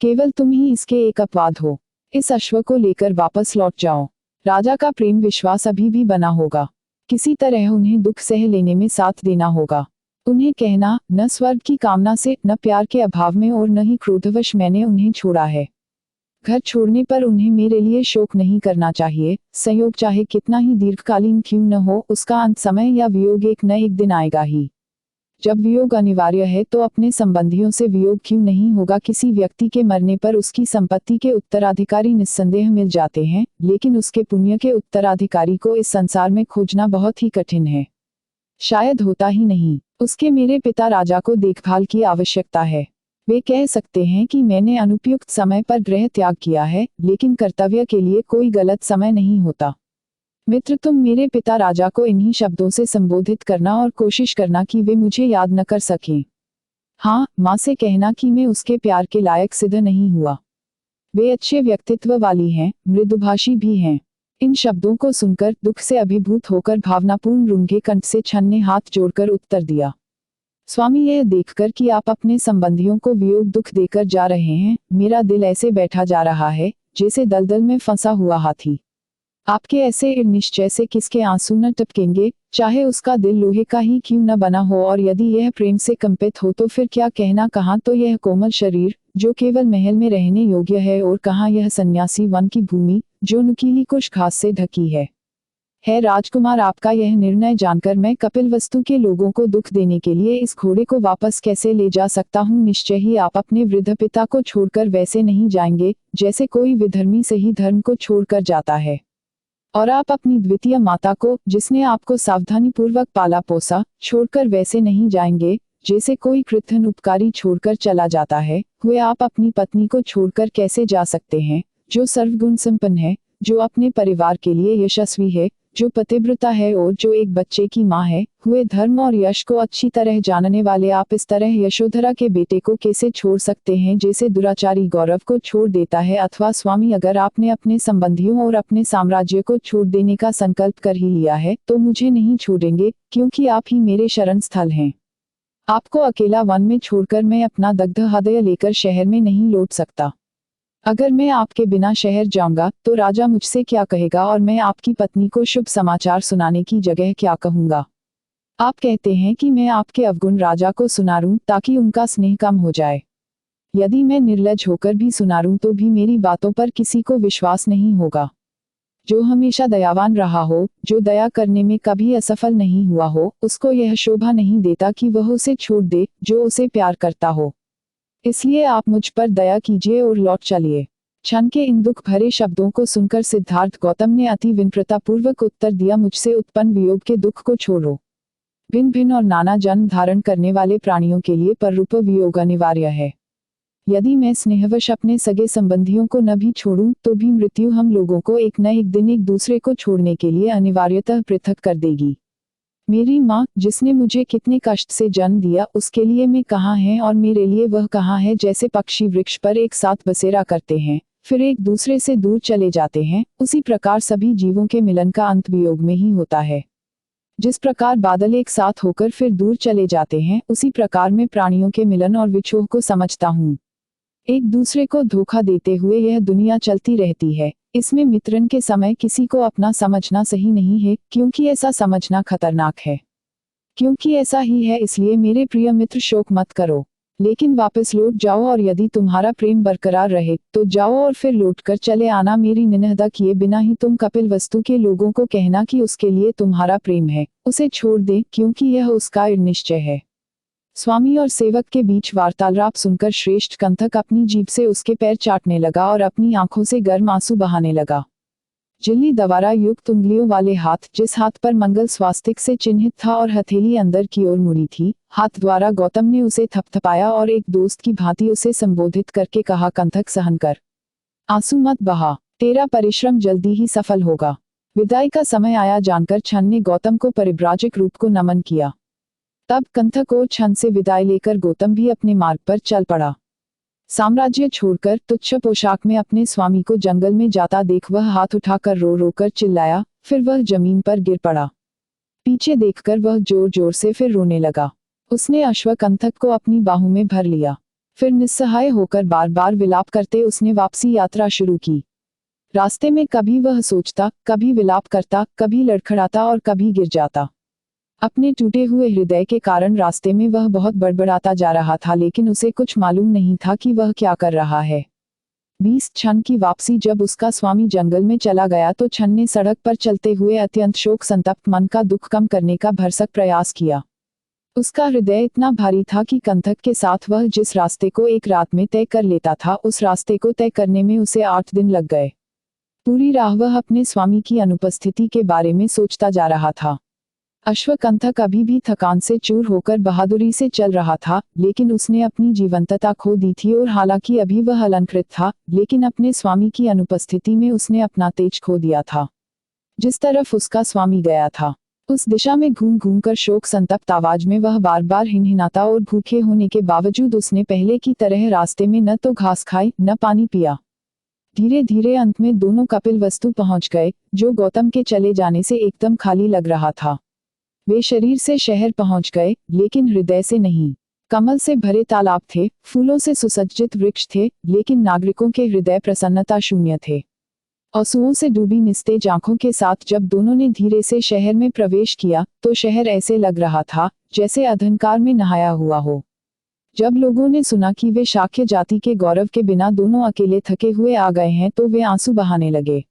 केवल तुम ही इसके एक अपवाद हो। इस अश्व को लेकर वापस लौट जाओ। राजा का प्रेम विश्वास अभी भी बना होगा। किसी तरह उन्हें दुख सह लेने में साथ देना होगा। उन्हें कहना, न स्वर्ग की कामना से, न प्यार के अभाव में और न ही क्रोधवश मैंने उन्हें छोड़ा है। घर छोड़ने पर उन्हें मेरे लिए शोक नहीं करना चाहिए। संयोग चाहे कितना ही दीर्घकालीन क्यों न हो, उसका अंत समय या वियोग एक न एक दिन आएगा ही। जब वियोग अनिवार्य है तो अपने संबंधियों से वियोग क्यों नहीं होगा। किसी व्यक्ति के मरने पर उसकी संपत्ति के उत्तराधिकारी निस्संदेह मिल जाते हैं, लेकिन उसके पुण्य के उत्तराधिकारी को इस संसार में खोजना बहुत ही कठिन है। शायद होता ही नहीं। उसके मेरे पिता राजा को देखभाल की आवश्यकता है। वे कह सकते हैं कि मैंने अनुपयुक्त समय पर गृह त्याग किया है, लेकिन कर्तव्य के लिए कोई गलत समय नहीं होता। मित्र, तुम मेरे पिता राजा को इन्हीं शब्दों से संबोधित करना और कोशिश करना कि वे मुझे याद न कर सकें। हाँ, माँ से कहना कि मैं उसके प्यार के लायक सिद्ध नहीं हुआ। वे अच्छे व्यक्तित्व वाली हैं, मृदुभाषी भी हैं। इन शब्दों को सुनकर दुख से अभिभूत होकर भावनापूर्ण रूंघे कंठ से छन ने हाथ जोड़कर उत्तर दिया, स्वामी, यह देखकर कि आप अपने संबंधियों को वियोग दुख देकर जा रहे हैं, मेरा दिल ऐसे बैठा जा रहा है जैसे दलदल में फंसा हुआ हाथी। आपके ऐसे निश्चय से किसके आंसू न टपकेंगे, चाहे उसका दिल लोहे का ही क्यों न बना हो, और यदि यह प्रेम से कंपित हो तो फिर क्या कहना। कहाँ तो यह कोमल शरीर जो केवल महल में रहने योग्य है, और कहाँ यह सन्यासी वन की भूमि जो नुकीली कुश घास से ढकी है। राजकुमार, आपका यह निर्णय जानकर मैं कपिलवस्तु के लोगों को दुख देने के लिए इस घोड़े को वापस कैसे ले जा सकता हूँ। निश्चय ही आप अपने वृद्ध पिता को छोड़कर वैसे नहीं जाएंगे जैसे कोई विधर्मी सही धर्म को छोड़कर जाता है। और आप अपनी द्वितीय माता को, जिसने आपको सावधानी पूर्वक पाला पोसा, छोड़कर वैसे नहीं जाएंगे जैसे कोई कृतघ्न उपकारी छोड़कर चला जाता है। हुए आप अपनी पत्नी को छोड़कर कैसे जा सकते हैं, जो सर्वगुण संपन्न है, जो अपने परिवार के लिए यशस्वी है, जो पतिव्रता है और जो एक बच्चे की माँ है। हुए धर्म और यश को अच्छी तरह जानने वाले आप इस तरह यशोधरा के बेटे को कैसे छोड़ सकते हैं जैसे दुराचारी गौरव को छोड़ देता है। अथवा स्वामी, अगर आपने अपने संबंधियों और अपने साम्राज्य को छोड़ देने का संकल्प कर ही लिया है तो मुझे नहीं छोड़ेंगे, क्योंकि आप ही मेरे शरण स्थल हैं। आपको अकेला वन में छोड़कर मैं अपना दग्ध हृदय लेकर शहर में नहीं लौट सकता। अगर मैं आपके बिना शहर जाऊंगा तो राजा मुझसे क्या कहेगा, और मैं आपकी पत्नी को शुभ समाचार सुनाने की जगह क्या कहूंगा। आप कहते हैं कि मैं आपके अवगुण राजा को सुनारूं ताकि उनका स्नेह कम हो जाए। यदि मैं निर्लज होकर भी सुनारूं तो भी मेरी बातों पर किसी को विश्वास नहीं होगा। जो हमेशा दयावान रहा हो, जो दया करने में कभी असफल नहीं हुआ हो, उसको यह शोभा नहीं देता कि वह उसे छोड़ दे जो उसे प्यार करता हो। इसलिए आप मुझ पर दया कीजिए और लौट चलिए। छन के इन दुख भरे शब्दों को सुनकर सिद्धार्थ गौतम ने अति विनम्रतापूर्वक उत्तर दिया, मुझसे उत्पन्न वियोग के दुख को छोड़ो। भिन्न भिन्न और नाना जन्म धारण करने वाले प्राणियों के लिए पररूप वियोग अनिवार्य है। यदि मैं स्नेहवश अपने सगे संबंधियों को न भी छोड़ूं तो भी मृत्यु हम लोगों को एक न एक दिन एक दूसरे को छोड़ने के लिए अनिवार्यतः पृथक कर देगी। मेरी माँ, जिसने मुझे कितने कष्ट से जन्म दिया, उसके लिए मैं कहाँ है और मेरे लिए वह कहाँ है। जैसे पक्षी वृक्ष पर एक साथ बसेरा करते हैं फिर एक दूसरे से दूर चले जाते हैं, उसी प्रकार सभी जीवों के मिलन का अंत वियोग में ही होता है। जिस प्रकार बादल एक साथ होकर फिर दूर चले जाते हैं, उसी प्रकार मैं प्राणियों के मिलन और विछोह को समझता हूँ। एक दूसरे को धोखा देते हुए यह दुनिया चलती रहती है। इसमें मित्रन के समय किसी को अपना समझना सही नहीं है, क्योंकि ऐसा समझना खतरनाक है। क्योंकि ऐसा ही है, इसलिए मेरे प्रिय मित्र शोक मत करो। लेकिन वापस लौट जाओ और यदि तुम्हारा प्रेम बरकरार रहे तो जाओ और फिर लौटकर चले आना। मेरी निंदा किए बिना ही तुम कपिलवस्तु के लोगों को कहना कि उसके लिए तुम्हारा प्रेम है, उसे छोड़ दे क्योंकि यह उसका निश्चय है। स्वामी और सेवक के बीच वार्तालाप सुनकर श्रेष्ठ कंथक अपनी जीभ से उसके पैर चाटने लगा और अपनी आंखों से गर्म आंसू बहाने लगा। जिल्ली दवारा युक्त उंगलियों वाले हाथ, जिस हाथ पर मंगल स्वास्तिक से चिन्हित था और हथेली अंदर की ओर मुड़ी थी, हाथ द्वारा गौतम ने उसे थपथपाया और एक दोस्त की भांति उसे संबोधित करके कहा, कंथक सहन कर, आंसू मत बहा, तेरा परिश्रम जल्दी ही सफल होगा। विदाई का समय आया जानकर छन ने गौतम को परिव्राजक रूप को नमन किया। तब कंथक और छन से विदाई लेकर गौतम भी अपने मार्ग पर चल पड़ा। साम्राज्य छोड़कर तुच्छ पोशाक में अपने स्वामी को जंगल में जाता देख वह हाथ उठाकर रो रो कर चिल्लाया, फिर वह जमीन पर गिर पड़ा। पीछे देखकर वह जोर जोर से फिर रोने लगा। उसने अश्वकंथक को अपनी बाहों में भर लिया। फिर निस्सहाय होकर बार बार विलाप करते उसने वापसी यात्रा शुरू की। रास्ते में कभी वह सोचता, कभी विलाप करता, कभी लड़खड़ाता और कभी गिर जाता। अपने टूटे हुए हृदय के कारण रास्ते में वह बहुत बड़बड़ाता जा रहा था, लेकिन उसे कुछ मालूम नहीं था कि वह क्या कर रहा है। 20 छन की वापसी जब उसका स्वामी जंगल में चला गया तो छन ने सड़क पर चलते हुए अत्यंत शोक संतप्त मन का दुख कम करने का भरसक प्रयास किया। उसका हृदय इतना भारी था कि कंथक के साथ वह जिस रास्ते को एक रात में तय कर लेता था, उस रास्ते को तय करने में उसे 8 दिन लग गए। पूरी राह वह अपने स्वामी की अनुपस्थिति के बारे में सोचता जा रहा था। अश्वकंथक अभी भी थकान से चूर होकर बहादुरी से चल रहा था, लेकिन उसने अपनी जीवंतता खो दी थी और हालांकि अभी वह अलंकृत था, लेकिन अपने स्वामी की अनुपस्थिति में उसने अपना तेज खो दिया था। जिस तरफ उसका स्वामी गया था, उस दिशा में घूम घूम कर शोक संतप्त आवाज में वह बार बार हिनहिनाता और भूखे होने के बावजूद उसने पहले की तरह रास्ते में न तो घास खाई न पानी पिया। धीरे धीरे अंत में दोनों कपिलवस्तु पहुंच गए, जो गौतम के चले जाने से एकदम खाली लग रहा था। वे शरीर से शहर पहुंच गए, लेकिन हृदय से नहीं। कमल से भरे तालाब थे, फूलों से सुसज्जित वृक्ष थे, लेकिन नागरिकों के हृदय प्रसन्नता शून्य थे। आंसुओं से डूबी निस्तेज आंखों के साथ जब दोनों ने धीरे से शहर में प्रवेश किया, तो शहर ऐसे लग रहा था जैसे अंधकार में नहाया हुआ हो। जब लोगों ने सुना कि वे शाक्य जाति के गौरव के बिना दोनों अकेले थके हुए आ गए हैं, तो वे आंसू बहाने लगे।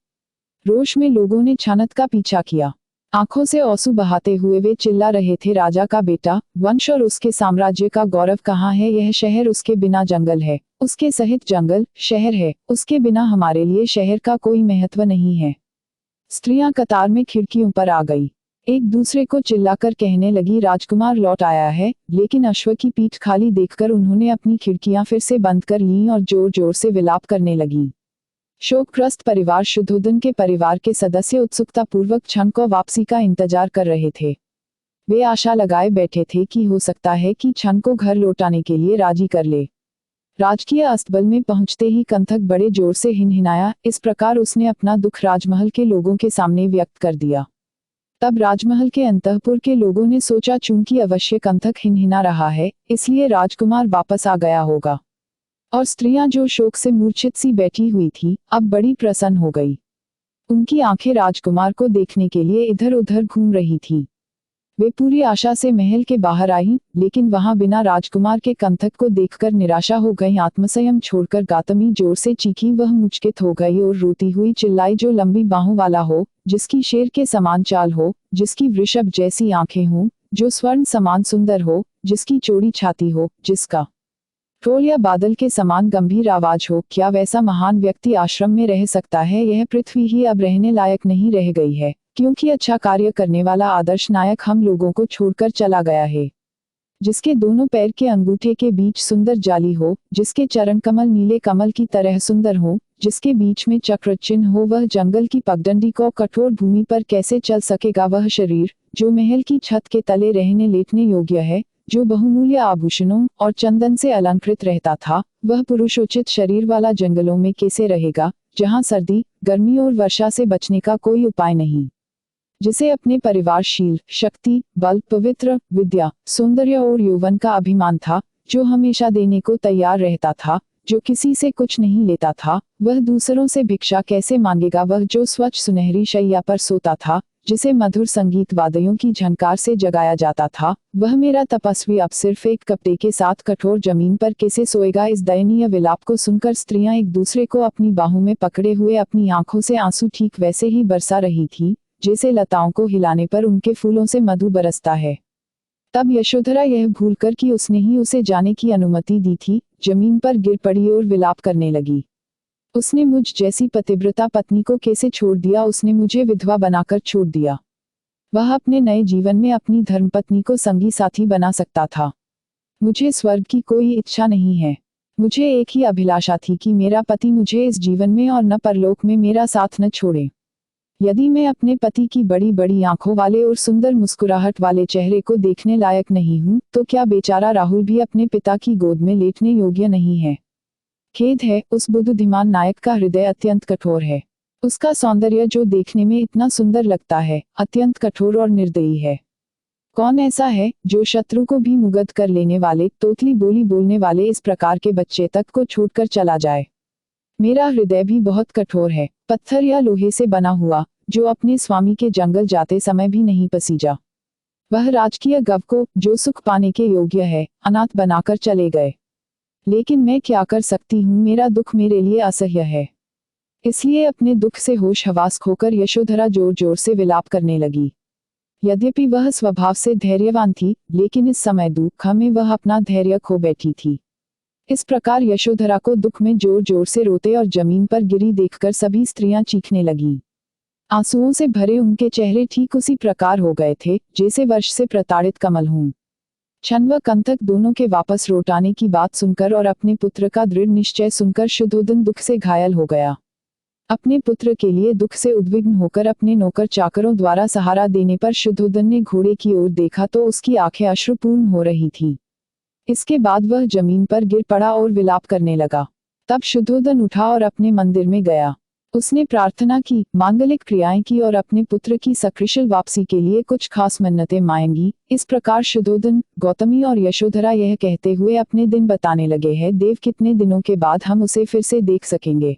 रोष में लोगों ने छानत का पीछा किया। आंखों से आंसू बहाते हुए वे चिल्ला रहे थे, राजा का बेटा, वंश और उसके साम्राज्य का गौरव कहाँ है? यह शहर उसके बिना जंगल है, उसके सहित जंगल शहर है, उसके बिना हमारे लिए शहर का कोई महत्व नहीं है। स्त्रियां कतार में खिड़कियों पर आ गई, एक दूसरे को चिल्लाकर कहने लगी, राजकुमार लौट आया है। लेकिन अश्व की पीठ खाली देखकर उन्होंने अपनी खिड़कियां फिर से बंद कर लीं और जोर जोर से विलाप करने लगी। शोकग्रस्त परिवार शुद्धोदन के परिवार के सदस्य उत्सुकता पूर्वक छन को वापसी का इंतजार कर रहे थे। वे आशा लगाए बैठे थे कि हो सकता है कि छन को घर लौटाने के लिए राजी कर ले। राजकीय अस्तबल में पहुंचते ही कंथक बड़े जोर से हिनहिनाया। इस प्रकार उसने अपना दुख राजमहल के लोगों के सामने व्यक्त कर दिया। तब राजमहल के अंतःपुर के लोगों ने सोचा, चूंकि अवश्य कंथक हिनहिना रहा है, इसलिए राजकुमार वापस आ गया होगा। और स्त्रियां जो शोक से मूर्छित सी बैठी हुई थी, अब बड़ी प्रसन्न हो गई। उनकी आंखें राजकुमार को देखने के लिए इधर उधर घूम रही थी। वे पूरी आशा से महल के बाहर आईं, लेकिन वहां बिना राजकुमार के कंथक को देखकर निराशा हो गई। आत्मसंयम छोड़कर गातमी जोर से चीखी, वह मुचकित हो गई और रोती हुई चिल्लाई, जो लंबी बाहों वाला हो, जिसकी शेर के समान चाल हो, जिसकी वृषभ जैसी आंखें हों, जो स्वर्ण समान सुंदर हो, जिसकी चौड़ी छाती हो, जिसका ट्रोल या बादल के समान गंभीर आवाज हो। क्या वैसा महान व्यक्ति आश्रम में रह सकता है? यह पृथ्वी ही अब रहने लायक नहीं रह गई है, क्योंकि अच्छा कार्य करने वाला आदर्श नायक हम लोगों को छोड़कर चला गया है। जिसके दोनों पैर के अंगूठे के बीच सुंदर जाली हो, जिसके चरण कमल नीले कमल की तरह सुंदर हो, जिसके बीच में चक्र चिन्ह हो, वह जंगल की पगडंडी को कठोर भूमि पर कैसे चल सकेगा? वह शरीर जो महल की छत के तले रहने लेटने योग्य है, जो बहुमूल्य आभूषणों और चंदन से अलंकृत रहता था, वह पुरुषोचित शरीर वाला जंगलों में कैसे रहेगा, जहां सर्दी, गर्मी और वर्षा से बचने का कोई उपाय नहीं? जिसे अपने परिवारशील, शक्ति, बल, पवित्र, विद्या, सौंदर्य और यौवन का अभिमान था, जो हमेशा देने को तैयार रहता था, जो किसी से कुछ नहीं लेता था, वह दूसरों से भिक्षा कैसे मांगेगा? वह जो स्वच्छ सुनहरी शैया पर सोता था, जिसे मधुर संगीत वाद्यों की झनकार से जगाया जाता था, वह मेरा तपस्वी अब सिर्फ एक कपड़े के साथ कठोर जमीन पर कैसे सोएगा। इस दयनीय विलाप को सुनकर स्त्रियां एक दूसरे को अपनी बाहों में पकड़े हुए अपनी आंखों से आंसू ठीक वैसे ही बरसा रही थी जैसे लताओं को हिलाने पर उनके फूलों से मधु बरसता है। तब यशोधरा यह भूलकर कि उसने ही उसे जाने की अनुमति दी थी, जमीन पर गिर पड़ी और विलाप करने लगी। उसने मुझ जैसी पतिव्रता पत्नी को कैसे छोड़ दिया, उसने मुझे विधवा बनाकर छोड़ दिया। वह अपने नए जीवन में अपनी धर्मपत्नी को संगी साथी बना सकता था। मुझे स्वर्ग की कोई इच्छा नहीं है। मुझे एक ही अभिलाषा थी कि मेरा पति मुझे इस जीवन में और न परलोक में मेरा साथ न छोड़े। यदि मैं अपने पति की बड़ी बड़ी आंखों वाले और सुंदर मुस्कुराहट वाले चेहरे को देखने लायक नहीं हूँ, तो क्या बेचारा राहुल भी अपने पिता की गोद में लेटने योग्य नहीं है? खेद है, उस बुद्धिमान नायक का हृदय अत्यंत कठोर है। उसका सौंदर्य जो देखने में इतना सुंदर लगता है, अत्यंत कठोर और निर्दयी है। कौन ऐसा है जो शत्रु को भी मुग्ध कर लेने वाले, तोतली बोली बोलने वाले इस प्रकार के बच्चे तक को छोड़कर चला जाए? मेरा हृदय भी बहुत कठोर है, पत्थर या लोहे से बना हुआ, जो अपने स्वामी के जंगल जाते समय भी नहीं पसीजा। वह राजकीय गव को, जो सुख पाने के योग्य है, अनाथ बनाकर चले गए। लेकिन मैं क्या कर सकती हूँ, मेरा दुख मेरे लिए असह्य है। इसलिए अपने दुख से होश हवास खोकर यशोधरा जोर जोर से विलाप करने लगी। यद्यपि वह स्वभाव से धैर्यवान थी, लेकिन इस समय दुख में वह अपना धैर्य खो बैठी थी। इस प्रकार यशोधरा को दुख में जोर जोर से रोते और जमीन पर गिरी देखकर सभी स्त्रियां चीखने लगीं। आंसुओं से भरे उनके चेहरे ठीक उसी प्रकार हो गए थे जैसे वर्ष से प्रताड़ित कमल हों। क्षण व कंतक दोनों के वापस लौट आने की बात सुनकर और अपने पुत्र का दृढ़ निश्चय सुनकर शुद्धोदन दुख से घायल हो गया। अपने पुत्र के लिए दुख से उद्विग्न होकर अपने नौकर चाकरों द्वारा सहारा देने पर शुद्धोदन ने घोड़े की ओर देखा तो उसकी आंखें अश्रुपूर्ण हो रही थी। इसके बाद वह जमीन पर गिर पड़ा और विलाप करने लगा। तब शुद्धोदन उठा और अपने मंदिर में गया। उसने प्रार्थना की, मांगलिक क्रियाएं की और अपने पुत्र की सकुशल वापसी के लिए कुछ खास मन्नतें मांगी। इस प्रकार शुद्धोदन, गौतमी और यशोधरा यह कहते हुए अपने दिन बताने लगे हैं, देव कितने दिनों के बाद हम उसे फिर से देख सकेंगे।